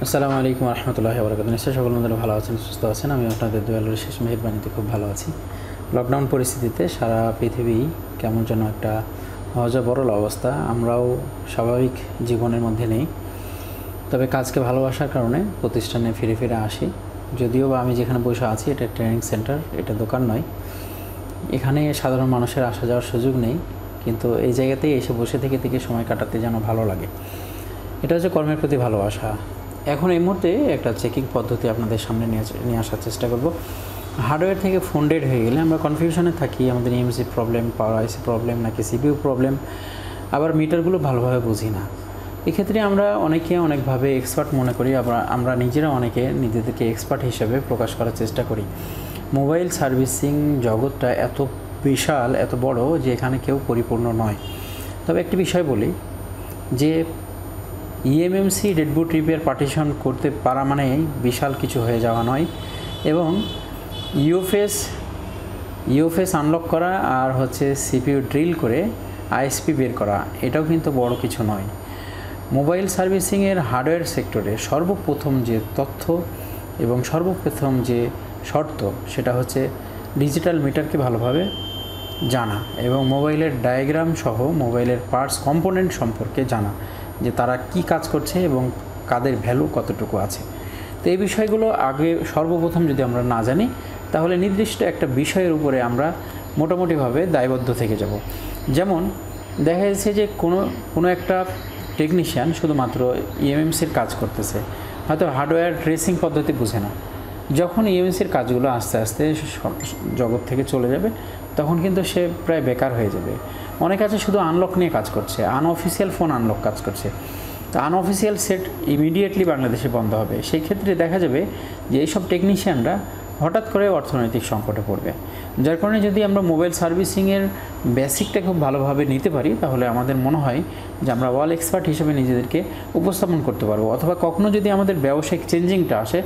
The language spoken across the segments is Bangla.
আসসালামু আলাইকুম রহমতুল্লাহি ওয়া বারাকাতুহু। নিশ্চয়ই সকল বন্ধুরা ভালো আছেন, সুস্থ আছেন। আমি আপনাদের দয়ালুর শেষ মেহেরবানিতে খুব ভালো আছি। লকডাউন পরিস্থিতিতে সারা পৃথিবী কেমন যেন একটা হযবরল অবস্থা। আমরাও স্বাভাবিক জীবনের মধ্যে নেই, তবে কাজকে ভালোবাসার কারণে প্রতিষ্ঠানে ফিরে ফিরে আসি। যদিও বা আমি যেখানে বসে আছি এটা ট্রেনিং সেন্টার, এটা দোকান নয়। এখানে সাধারণ মানুষের আসা যাওয়ার সুযোগ নেই, কিন্তু এই জায়গাতেই এসে বসে থেকে সময় কাটাতে যেন ভালো লাগে। এটা হচ্ছে কর্মের প্রতি ভালোবাসা। এখন এই মুহূর্তে একটা চেকিং পদ্ধতি আপনাদের সামনে নিয়ে আসার চেষ্টা করব। হার্ডওয়্যার থেকে ফোন ডেড হয়ে গেলে আমরা কনফিউশনে থাকি, আমাদের ইএমসি প্রবলেম, পাওয়ার আইসি প্রবলেম নাকি সিপিইউ প্রবলেম, আবার মিটারগুলো ভালোভাবে বুঝি না। এক্ষেত্রে আমরা অনেকে অনেকভাবে এক্সপার্ট মনে করি, আবার আমরা নিজেরা অনেকে নিজেদেরকে এক্সপার্ট হিসেবে প্রকাশ করার চেষ্টা করি। মোবাইল সার্ভিসিং জগৎটা এত বিশাল, এত বড় যে এখানে কেউ পরিপূর্ণ নয়। তবে একটি বিষয় বলি যে ইএমএমসি ডেডবুট রিপেয়ার পার্টিশন করতে পারা মানেই বিশাল কিছু হয়ে যাওয়া নয়, এবং ইউএফএস আনলক করা আর হচ্ছে সিপিইউ ড্রিল করে আইএসপি বের করা, এটাও কিন্তু বড় কিছু নয়। মোবাইল সার্ভিসিংয়ের হার্ডওয়্যার সেক্টরে সর্বপ্রথম যে তথ্য এবং সর্বপ্রথম যে শর্ত, সেটা হচ্ছে ডিজিটাল মিটারকে ভালোভাবে জানা এবং মোবাইলের ডায়াগ্রাম সহ মোবাইলের পার্টস কম্পোনেন্ট সম্পর্কে জানা, যে তারা কি কাজ করছে এবং কাদের ভ্যালু কতটুকু আছে। তো এই বিষয়গুলো আগে সর্বপ্রথম যদি আমরা না জানি, তাহলে নির্দিষ্ট একটা বিষয়ের উপরে আমরা মোটামুটিভাবে দায়বদ্ধ থেকে যাব। যেমন দেখা যাচ্ছে যে কোনো একটা টেকনিশিয়ান শুধুমাত্র ইএমএমসির কাজ করতেছে, হয়তো হার্ডওয়্যার ট্রেসিং পদ্ধতি বুঝে না। যখন ইএমএমসির কাজগুলো আস্তে আস্তে জগৎ থেকে চলে যাবে, তখন কিন্তু সে প্রায় বেকার হয়ে যাবে। অনেক আছে শুধু আনলক নিয়ে কাজ করছে, আনঅফিসিয়াল ফোন আনলক কাজ করছে। তো আনঅফিসিয়াল সেট ইমিডিয়েটলি বাংলাদেশে বন্ধ হবে। সেই ক্ষেত্রে দেখা যাবে যে এইসব টেকনিশিয়ানরা হঠাৎ করে অর্থনৈতিক সংকটে পড়বে। যার কারণে যদি আমরা মোবাইল সার্ভিসিংয়ের বেসিকটা খুব ভালোভাবে নিতে পারি, তাহলে আমাদের মনে হয় যে আমরা ওয়াল এক্সপার্ট হিসেবে নিজেদেরকে উপস্থাপন করতে পারবো। অথবা কখনও যদি আমাদের ব্যবসায়িক চেঞ্জিংটা আসে,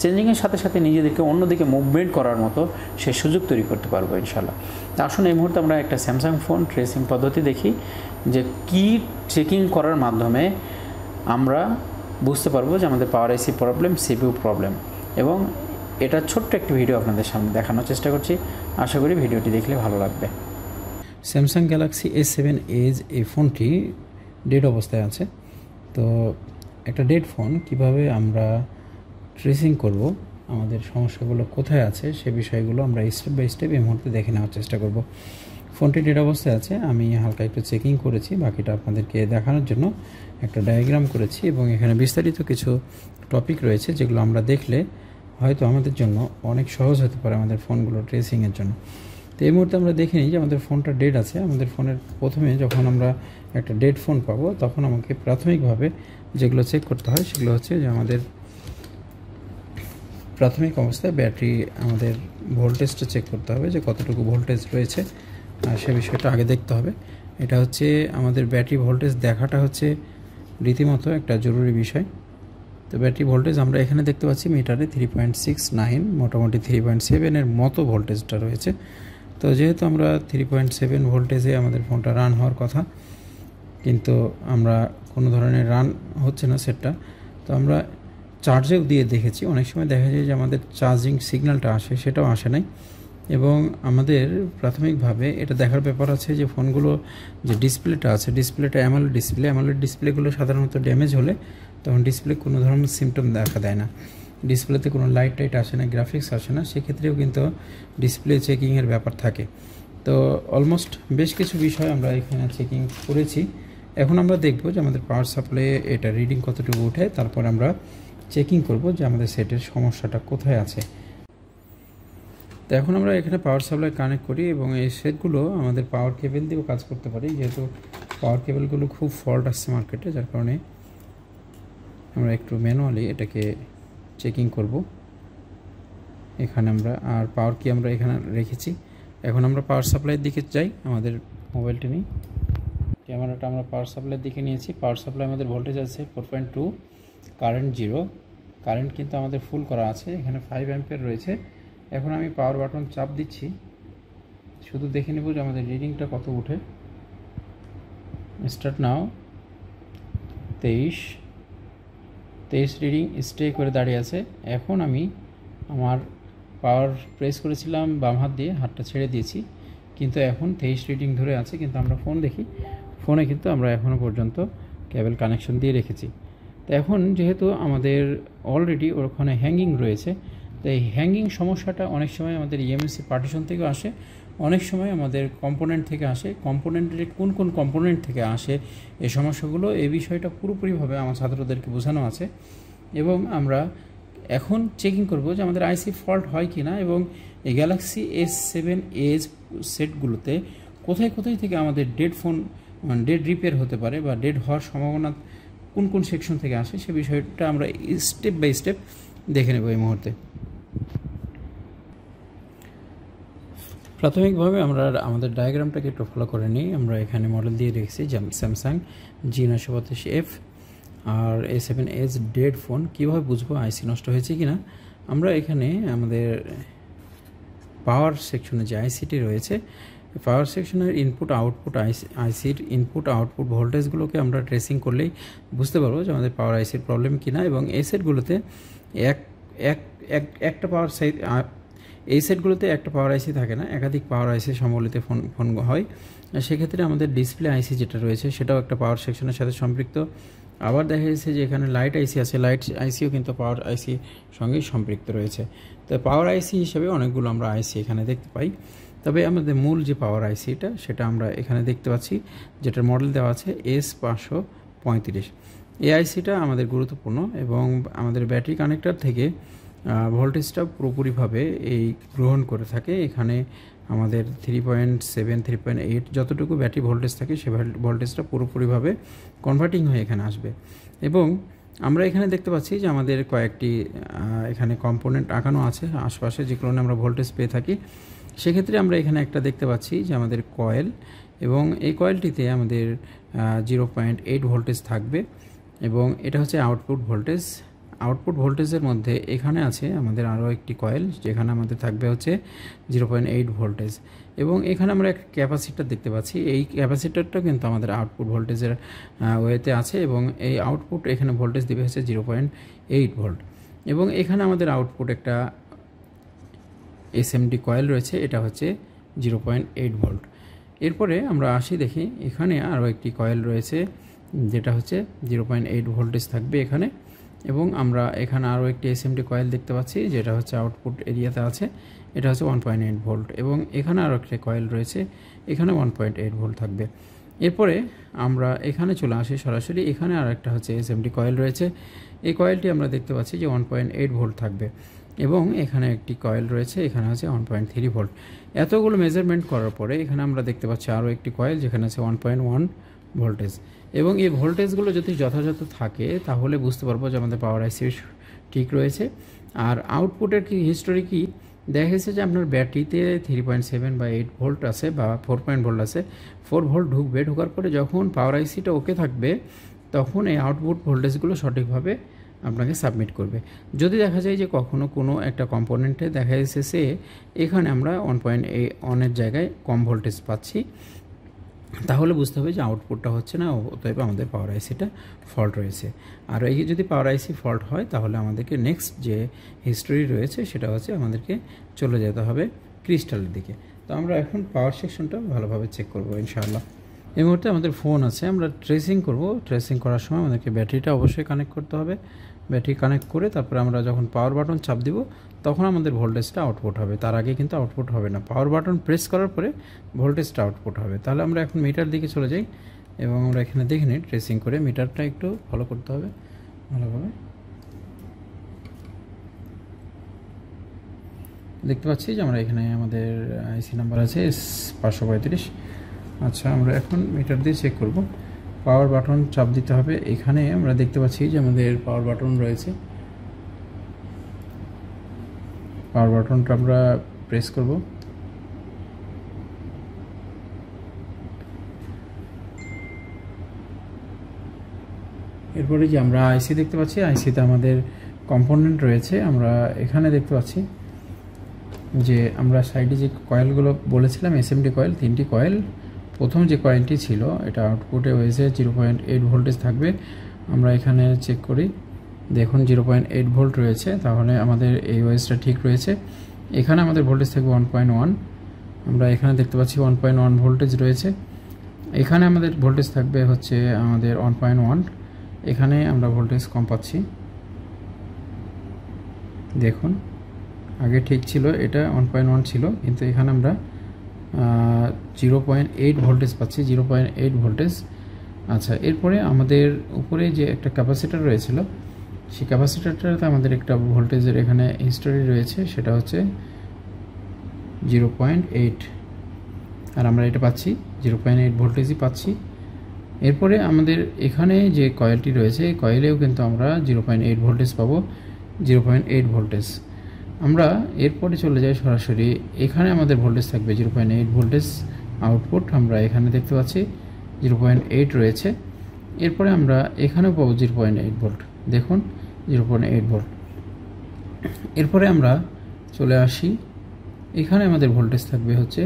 চেঞ্জিংয়ের সাথে সাথে নিজেদেরকে অন্যদিকে মুভমেন্ট করার মতো সে সুযোগ তৈরি করতে পারবো ইনশাল্লাহ। তা আসুন এই মুহূর্তে আমরা একটা স্যামসাং ফোন ট্রেসিং পদ্ধতি দেখি, যে কি চেকিং করার মাধ্যমে আমরা বুঝতে পারবো যে আমাদের পাওয়ার আইসি প্রবলেম, সিপিইউ প্রবলেম। এবং এটা ছোট্ট একটি ভিডিও আপনাদের সামনে দেখানোর চেষ্টা করছি, আশা করি ভিডিওটি দেখলে ভালো লাগবে। স্যামসাং গ্যালাক্সি A7 এজ এই ফোনটি ডেড অবস্থায় আছে। তো একটা ডেড ফোন কিভাবে আমরা ট্রেসিং করব, আমাদের সমস্যাগুলো কোথায় আছে, সে বিষয়গুলো আমরা স্টেপ বাই স্টেপ এই মুহূর্তে দেখে নেওয়ার চেষ্টা করব। ফোনটি ডেড অবস্থায় আছে, আমি হালকা একটু চেকিং করেছি, বাকিটা আপনাদেরকে দেখানোর জন্য একটা ডায়াগ্রাম করেছি এবং এখানে বিস্তারিত কিছু টপিক রয়েছে, যেগুলো আমরা দেখলে হয়তো আমাদের জন্য অনেক সহজ হতে পারে আমাদের ফোনগুলো ট্রেসিংয়ের জন্য। তো এই মুহূর্তে আমরা দেখে নিই যে আমাদের ফোনটা ডেড আছে। আমাদের ফোনের প্রথমে যখন আমরা একটা ডেড ফোন পাবো, তখন আমাকে প্রাথমিকভাবে যেগুলো চেক করতে হয় সেগুলো হচ্ছে যে আমাদের প্রাথমিক অবস্থায় ব্যাটারি, আমাদের ভোল্টেজটা চেক করতে হবে যে কতটুকু ভোল্টেজ রয়েছে, আর সে বিষয়টা আগে দেখতে হবে। এটা হচ্ছে আমাদের ব্যাটারি ভোল্টেজ দেখাটা হচ্ছে রীতিমতো একটা জরুরি বিষয়। তো ব্যাটারি ভোল্টেজ আমরা এখানে দেখতে পাচ্ছি মিটারে 3.69, মোটামুটি 3.7 মতো ভোল্টেজটা রয়েছে। তো যেহেতু আমরা 3.7 ভোল্টেজে আমাদের ফোনটা রান হওয়ার কথা, কিন্তু আমরা কোনো ধরনের রান হচ্ছে না সেটটা, তো আমরা চার্জেও দিয়ে দেখেছি। অনেক সময় দেখা যায় যে আমাদের চার্জিং সিগন্যালটা আসে, সেটাও আসে নাই। এবং আমাদের প্রাথমিকভাবে এটা দেখার ব্যাপার আছে যে ফোনগুলো যে ডিসপ্লেটা আছে, ডিসপ্লেটা অ্যামোলেড ডিসপ্লেগুলো সাধারণত ড্যামেজ হলে তখন ডিসপ্লে কোনো ধরনের সিমটম দেখা দেয় না, ডিসপ্লেতে কোনো লাইট আসে না, গ্রাফিক্স আসে না, সেক্ষেত্রেও কিন্তু ডিসপ্লে চেকিংয়ের ব্যাপার থাকে। তো অলমোস্ট বেশ কিছু বিষয় আমরা এখানে চেকিং করেছি। এখন আমরা দেখব যে আমাদের পাওয়ার সাপ্লাই এটা রিডিং কতটুকু উঠে, তারপর আমরা চেকিং করব যে আমাদের সেটের সমস্যাটা কোথায় আছে। তো এখন আমরা এখানে পাওয়ার সাপ্লাই কানেক্ট করি এবং এই সেটগুলো আমাদের পাওয়ার কেবল দিয়েও কাজ করতে পারি, যেহেতু পাওয়ার কেবলগুলো খুব ফল্ট আসছে মার্কেটে, যার কারণে আমরা একটু ম্যানুয়ালি এটাকে চেকিং করব। এখানে আমরা আর পাওয়ার কি আমরা এখানে রেখেছি। এখন আমরা পাওয়ার সাপ্লাইয়ের দিকে যাই, আমাদের মোবাইলটি নিই, ক্যামেরাটা আমরা পাওয়ার সাপ্লাইয়ের দিকে নিয়েছি। পাওয়ার সাপ্লাই আমাদের ভোল্টেজ আছে 4.2, কারেন্ট 0, কারেন্ট কিন্তু আমাদের ফুল করা আছে, এখানে 5 অ্যাম্পিয়ার রয়েছে। এখন আমি পাওয়ার বাটন চাপ দিচ্ছি, শুধু দেখে নেব যে আমাদের রিডিংটা কত উঠে। Start now. 23 23 রিডিং স্টে করে দাঁড়িয়ে আছে। এখন আমি আমার পাওয়ার প্রেস করেছিলাম বাম হাত দিয়ে, হাতটা ছেড়ে দিয়েছি, কিন্তু এখন 23 রিডিং ধরে আছে। কিন্তু আমরা ফোন দেখি, ফোনে কিন্তু আমরা এখনও পর্যন্ত কেবল কানেকশন দিয়ে রেখেছি। তো এখন যেহেতু আমাদের অলরেডি ওখানে হ্যাঙ্গিং রয়েছে, তো এই হ্যাঙ্গিং সমস্যাটা অনেক সময় আমাদের ইএমএসসি পার্টিশন থেকে আসে, অনেক সময় আমাদের কম্পোনেন্ট থেকে আসে। কম্পোনেন্টের কোন কোন কম্পোনেন্ট থেকে আসে এই সমস্যাগুলো, এই বিষয়টা পুরোপুরিভাবে আমার ছাত্রদেরকে বোঝানো আছে। এবং আমরা এখন চেকিং করব যে আমাদের আইসি ফল্ট হয় কি না, এবং এই গ্যালাক্সি S7 এজ সেটগুলোতে কোথায় কোথায় থেকে আমাদের ডেড ফোন ডেড রিপেয়ার হতে পারে বা ডেড হওয়ার সম্ভাবনা কোন কোন সেকশন থেকে আসে, সে বিষয়টা আমরা স্টেপ বাই স্টেপ দেখে নেব এই মুহূর্তে। প্রাথমিকভাবে আমরা আমাদের ডায়াগ্রামটাকে একটু ফলো করে নিই। আমরা এখানে মডেল দিয়ে রেখেছি স্যামসাং G932F আর A7 এজ ডেড ফোন। কীভাবে বুঝবো আইসি নষ্ট হয়েছে কিনা, আমরা এখানে আমাদের পাওয়ার সেকশনে যে আইসিটি রয়েছে, পাওয়ার সেকশনের ইনপুট আউটপুট আইসির ইনপুট আউটপুট ভোল্টেজগুলোকে আমরা ট্রেসিং করলেই বুঝতে পারবো যে আমাদের পাওয়ার আইসির প্রবলেম কিনা। এবং এই সেটগুলোতে একটা পাওয়ার এই সেটগুলোতে একটা পাওয়ার আইসি থাকে না, একাধিক পাওয়ার আইসি সম্বলিত ফোন হয়। সেক্ষেত্রে আমাদের ডিসপ্লে আইসি যেটা রয়েছে সেটাও একটা পাওয়ার সেকশনের সাথে সম্পৃক্ত। আবার দেখা যাচ্ছে যে এখানে লাইট আইসি আছে, লাইট আইসিও কিন্তু পাওয়ার আইসির সঙ্গেই সম্পৃক্ত রয়েছে। তো পাওয়ার আইসি হিসেবে অনেকগুলো আমরা আইসি এখানে দেখতে পাই। তবে আমাদের মূল যে পাওয়ার আইসিটা সেটা আমরা এখানে দেখতে পাচ্ছি, যেটার মডেল দেওয়া আছে S535। এই আইসিটা আমাদের গুরুত্বপূর্ণ এবং আমাদের ব্যাটারি কানেক্টর থেকে ভোল্টেজটা পুরোপুরিভাবে এই গ্রহণ করে থাকে। এখানে আমাদের 3.7 3.8 যতটুকু ব্যাটারি ভোল্টেজ থাকে সে ভোল্টেজটা পুরোপুরিভাবে কনভার্টিং হয়ে এখানে আসবে। এবং আমরা এখানে দেখতে পাচ্ছি যে আমাদের কয়েকটি এখানে কম্পোনেন্ট আঁকানো আছে আশপাশে, যেগুলো আমরা ভোল্টেজ পেয়ে থাকি। সেক্ষেত্রে আমরা এখানে একটা দেখতে পাচ্ছি যে আমাদের কয়েল, এবং এই কয়েলটিতে আমাদের 0.8 ভোল্টেজ থাকবে, এবং এটা হচ্ছে আউটপুট ভোল্টেজ। আউটপুট ভোল্টেজের মধ্যে এখানে আছে আমাদের আরও একটি কয়েল, যেখানে আমাদের থাকবে হচ্ছে 0.8 ভোল্টেজ। এবং এখানে আমরা একটা ক্যাপাসিটার দেখতে পাচ্ছি, এই ক্যাপাসিটারটা কিন্তু আমাদের আউটপুট ভোল্টেজের ওয়েতে আছে, এবং এই আউটপুট এখানে ভোল্টেজ দেবে হচ্ছে 0.8 ভোল্ট। এবং এখানে আমাদের আউটপুট একটা SMD কয়েল রয়েছে, এটা হচ্ছে 0.8 ভোল্ট। এরপরে আমরা আসি দেখি, এখানে আরও একটি কয়েল রয়েছে যেটা হচ্ছে 0.8 ভোল্টেজ থাকবে এখানে। এবং আমরা এখানে আরও একটি SMD কয়েল দেখতে পাচ্ছি যেটা হচ্ছে আউটপুট এরিয়াতে আছে, এটা হচ্ছে 1.8 ভোল্ট। এবং এখানে আরও একটি কয়েল রয়েছে, এখানে 1.8 ভোল্ট থাকবে। এরপরে আমরা এখানে চলে আসি সরাসরি, এখানে আর একটা হচ্ছে SMD কয়েল রয়েছে, এই কয়েলটি আমরা দেখতে পাচ্ছি যে 1.8 ভোল্ট থাকবে। এবং এখানে একটি কয়েল রয়েছে, এখানে আছে 1.3 ভোল্ট। এতগুলো মেজারমেন্ট করার পরে এখানে আমরা দেখতে পাচ্ছি আরও একটি কয়েল যেখানে আছে 1.1 ভোল্টেজ। এবং এই ভোল্টেজগুলো যদি যথাযথ থাকে তাহলে বুঝতে পারবো যে আমাদের পাওয়ার আইসি ঠিক রয়েছে। আর আউটপুটের কি হিস্টোরি কি দেখা গেছে যে আপনার ব্যাটারিতে 3.7 বা 8 ভোল্ট আছে বা 4 ভোল্ট আছে, 4 ভোল্ট ঢুকবে, ঢোকার পরে যখন পাওয়ার আইসিটা ওকে থাকবে তখন এই আউটপুট ভোল্টেজগুলো সঠিকভাবে আপনাকে সাবমিট করবে। যদি দেখা যায় যে কখনো কোনো একটা কম্পোনেন্টে দেখা যাচ্ছে এখানে আমরা 1.1 জায়গায় কম ভোল্টেজ পাচ্ছি, তাহলে বুঝতে হবে যে আউটপুটটা হচ্ছে না, অতএব আমাদের পাওয়ার আইসিটা ফল্ট রয়েছে। আর এই যদি পাওয়ার আইসি ফল্ট হয় তাহলে আমাদেরকে নেক্সট যে হিস্টোরি রয়েছে সেটা হচ্ছে আমাদেরকে চলে যেতে হবে ক্রিস্টালের দিকে। তো আমরা এখন পাওয়ার সেকশনটা ভালোভাবে চেক করব ইনশাআল্লাহ। এই মুহূর্তে আমাদের ফোন আছে, আমরা ট্রেসিং করব। ট্রেসিং করার সময় আমাদেরকে ব্যাটারিটা অবশ্যই কানেক্ট করতে হবে। ব্যাটারি কানেক্ট করে তারপরে আমরা যখন পাওয়ার বাটন চাপ দিব তখন আমাদের ভোল্টেজটা আউটপুট হবে, তার আগে কিন্তু আউটপুট হবে না। পাওয়ার বাটন প্রেস করার পরে ভোল্টেজটা আউটপুট হবে। তাহলে আমরা এখন মিটার দিকে চলে যাই এবং আমরা এখানে দেখে নিই ট্রেসিং করে। মিটারটা একটু ফলো করতে হবে ভালোভাবে। দেখতে পাচ্ছি যে আমরা এখানে আমাদের আইসি নাম্বার আছে S535। আচ্ছা, আমরা এখন মিটার দিয়ে চেক করব। পাওয়ার বাটন চাপ দিতে হবে। এখানে আমরা দেখতে পাচ্ছি যে আমাদের পাওয়ার বাটন রয়েছে, পাওয়ার বাটনটা আমরা প্রেস করব। এরপরে যে আমরা আইসি দেখতে পাচ্ছি, আইসিতে আমাদের কম্পোনেন্ট রয়েছে। আমরা এখানে দেখতে পাচ্ছি যে আমরা সাইডে যে কয়েলগুলো বলেছিলাম এসএমডি কয়েল, 3টি কয়েল। প্রথম যে কয়েলটি ছিল এটা আউটপুটে হয়েছে 0.8 ভোল্টেজ থাকবে। আমরা এখানে চেক করি দেখুন 0.8 ভোল্ট রয়েছে, তাহলে আমাদের এই ওএসটা ঠিক রয়েছে। এখানে আমাদের ভোল্টেজ থাকবে 1.1, আমরা এখানে দেখতে পাচ্ছি 1.1 ভোল্টেজ রয়েছে। এখানে আমাদের ভোল্টেজ থাকবে হচ্ছে আমাদের 1.1, এখানে আমরা ভোল্টেজ কম পাচ্ছি। দেখুন আগে ঠিক ছিল, এটা 1.1 ছিল, কিন্তু এখানে আমরা 0.8 ভোল্টেজ পাচ্ছি, 0.8 ভোল্টেজ। আচ্ছা, এরপরে আমাদের উপরে যে একটা ক্যাপাসিটার রয়েছিল, সেই ক্যাপাসিটারটাতে আমাদের একটা ভোল্টেজের এখানে হিস্টোরি রয়েছে, সেটা হচ্ছে 0.8, আর আমরা এটা পাচ্ছি 0.8 ভোল্টেজই পাচ্ছি। এরপরে আমাদের এখানে যে কয়েলটি রয়েছে, এই কয়েলেও কিন্তু আমরা 0.8 ভোল্টেজ পাবো, 0.8 ভোল্টেজ। আমরা এরপরে চলে যাই সরাসরি, এখানে আমাদের ভোল্টেজ থাকবে 0.8 ভোল্টেজ আউটপুট, আমরা এখানে দেখতে পাচ্ছি 0.8 রয়েছে। এরপরে আমরা এখানেও পাবো 0.8 ভোল্ট, দেখুন 0.8 ভোল্ট। এরপরে আমরা চলে আসি, এখানে আমাদের ভোল্টেজ থাকবে হচ্ছে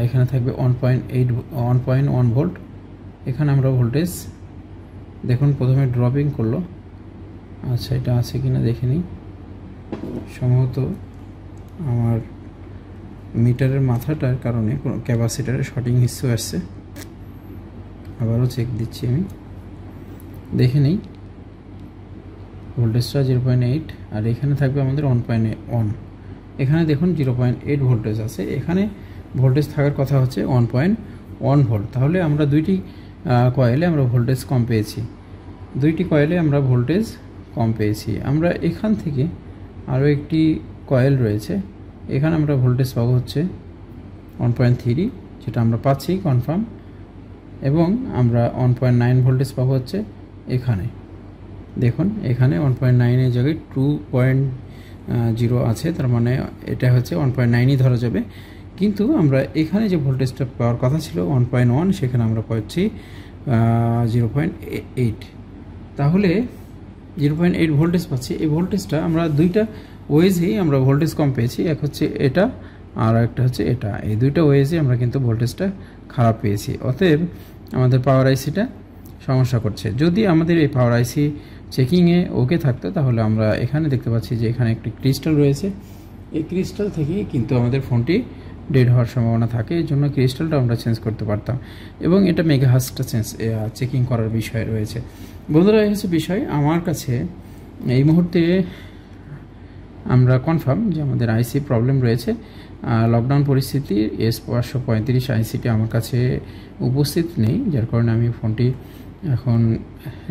এখানে থাকবে 1.1 ভোল্ট। এখানে আমরা ভোল্টেজ দেখুন প্রথমে ড্রপিং করলো। আচ্ছা, এটা আছে কিনা দেখে নিই, সম্ভবত আমার মিটারের মাথাটার কারণে কোনো ক্যাপাসিটারের শর্টিং ইস্যু আসছে, আবারও চেক দিচ্ছি আমি, দেখে নিই। ভোল্টেজটা 0.8, আর এখানে থাকবে আমাদের 1.1। এখানে দেখুন 0.8 ভোল্টেজ আছে, এখানে ভোল্টেজ থাকার কথা হচ্ছে 1.1 ভোল্ট। তাহলে আমরা দুইটি কয়েলে আমরা ভোল্টেজ কম পেয়েছি, দুইটি কয়েলে আমরা ভোল্টেজ কম পেয়েছি। আমরা এখান থেকে আরও একটি কয়েল রয়েছে, এখানে আমরা ভোল্টেজ পাবো হচ্ছে 1.3, যেটা আমরা পাচ্ছি কনফার্ম, এবং আমরা 1.9 ভোল্টেজ পাবো হচ্ছে এখানে। দেখুন এখানে 1.9 এর জায়গায় 2.0 আছে, তার মানে এটা হচ্ছে 1.9ই ধরা যাবে। কিন্তু আমরা এখানে যে ভোল্টেজটা পাওয়ার কথা ছিল 1.1, সেখানে আমরা পাচ্ছি 0.8। তাহলে 0.8 ভোল্টেজ পাচ্ছি। এই ভোল্টেজটা আমরা দুইটা ওয়েজেই আমরা ভোল্টেজ কম পেয়েছি, এক হচ্ছে এটা আর একটা হচ্ছে এটা, এই দুইটা ওয়েজে আমরা কিন্তু ভোল্টেজটা খারাপ পেয়েছি। অতএব আমাদের পাওয়ার আইসিটা সমস্যা করছে। যদি আমাদের এই পাওয়ার আইসি চেকিংয়ে ওকে থাকতো, তাহলে আমরা এখানে দেখতে পাচ্ছি যে এখানে একটি ক্রিস্টাল রয়েছে, এই ক্রিস্টাল থেকেই কিন্তু আমাদের ফোনটি ডেড হওয়ার সম্ভাবনা থাকে, এই জন্য ক্রিস্টালটা আমরা চেঞ্জ করতে পারতাম, এবং এটা মেগাহার্টজটা চেকিং করার বিষয় রয়েছে। বন্ধুরা, এই হচ্ছে বিষয়। আমার কাছে এই মুহূর্তে আমরা কনফার্ম যে আমাদের আইসি প্রবলেম রয়েছে। লকডাউন পরিস্থিতি S535 আইসিটি আমার কাছে উপস্থিত নেই, যার কারণে আমি ফোনটি এখন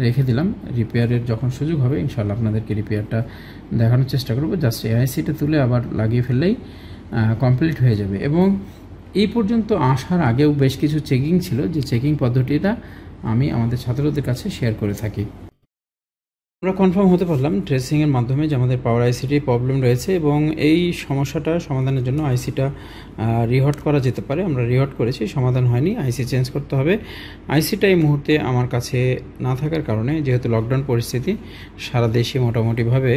রেখে দিলাম। রিপেয়ারের যখন সুযোগ হবে ইনশাআল্লাহ আপনাদেরকে রিপেয়ারটা দেখানোর চেষ্টা করব। জাস্ট এই আইসিটা তুলে আবার লাগিয়ে ফেললেই কমপ্লিট হয়ে যাবে। এবং এই পর্যন্ত আসার আগেও বেশ কিছু চেকিং ছিল, যে চেকিং পদ্ধতিটা আমি আমাদের ছাত্রদের কাছে শেয়ার করে থাকি। আমরা কনফার্ম হতে পারলাম ট্রেসিংয়ের মাধ্যমে যে আমাদের পাওয়ার আইসিটির প্রবলেম রয়েছে, এবং এই সমস্যাটা সমাধানের জন্য আইসিটা রিহট করা যেতে পারে। আমরা রিহট করেছি, সমাধান হয়নি, আইসি চেঞ্জ করতে হবে। আইসিটা এই মুহূর্তে আমার কাছে না থাকার কারণে, যেহেতু লকডাউন পরিস্থিতি সারা দেশে মোটামুটিভাবে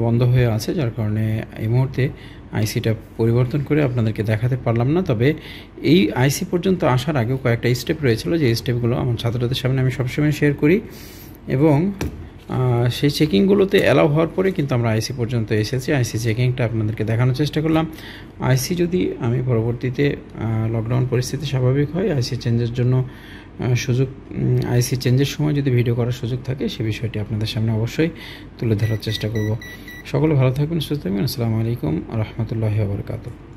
বন্ধ হয়ে আছে, যার কারণে এই মুহূর্তে আইসিটা পরিবর্তন করে আপনাদেরকে দেখাতে পারলাম না। তবে এই আইসি পর্যন্ত আসার আগেও কয়েকটা স্টেপ রয়েছিল, যে স্টেপগুলো আমার ছাত্রদের সামনে আমি সবসময় শেয়ার করি, এবং সেই চেকিংগুলোতে অ্যালাউ হওয়ার পরে কিন্তু আমরা আইসি পর্যন্ত এসেছি। আইসি চেকিংটা আপনাদেরকে দেখানোর চেষ্টা করলাম। আইসি যদি আমি পরবর্তীতে লকডাউন পরিস্থিতি স্বাভাবিক হয়, আইসি চেঞ্জের জন্য আইসি চেঞ্জের সময় যদি ভিডিও করার সুযোগ থাকে, সে বিষয়টি আপনাদের সামনে অবশ্যই তুলে ধরার চেষ্টা করব। সকলে ভালো থাকবেন, সুস্থ থাকবেন। আসসালামু আলাইকুম ওয়া রাহমাতুল্লাহি ওয়া বারাকাতুহু।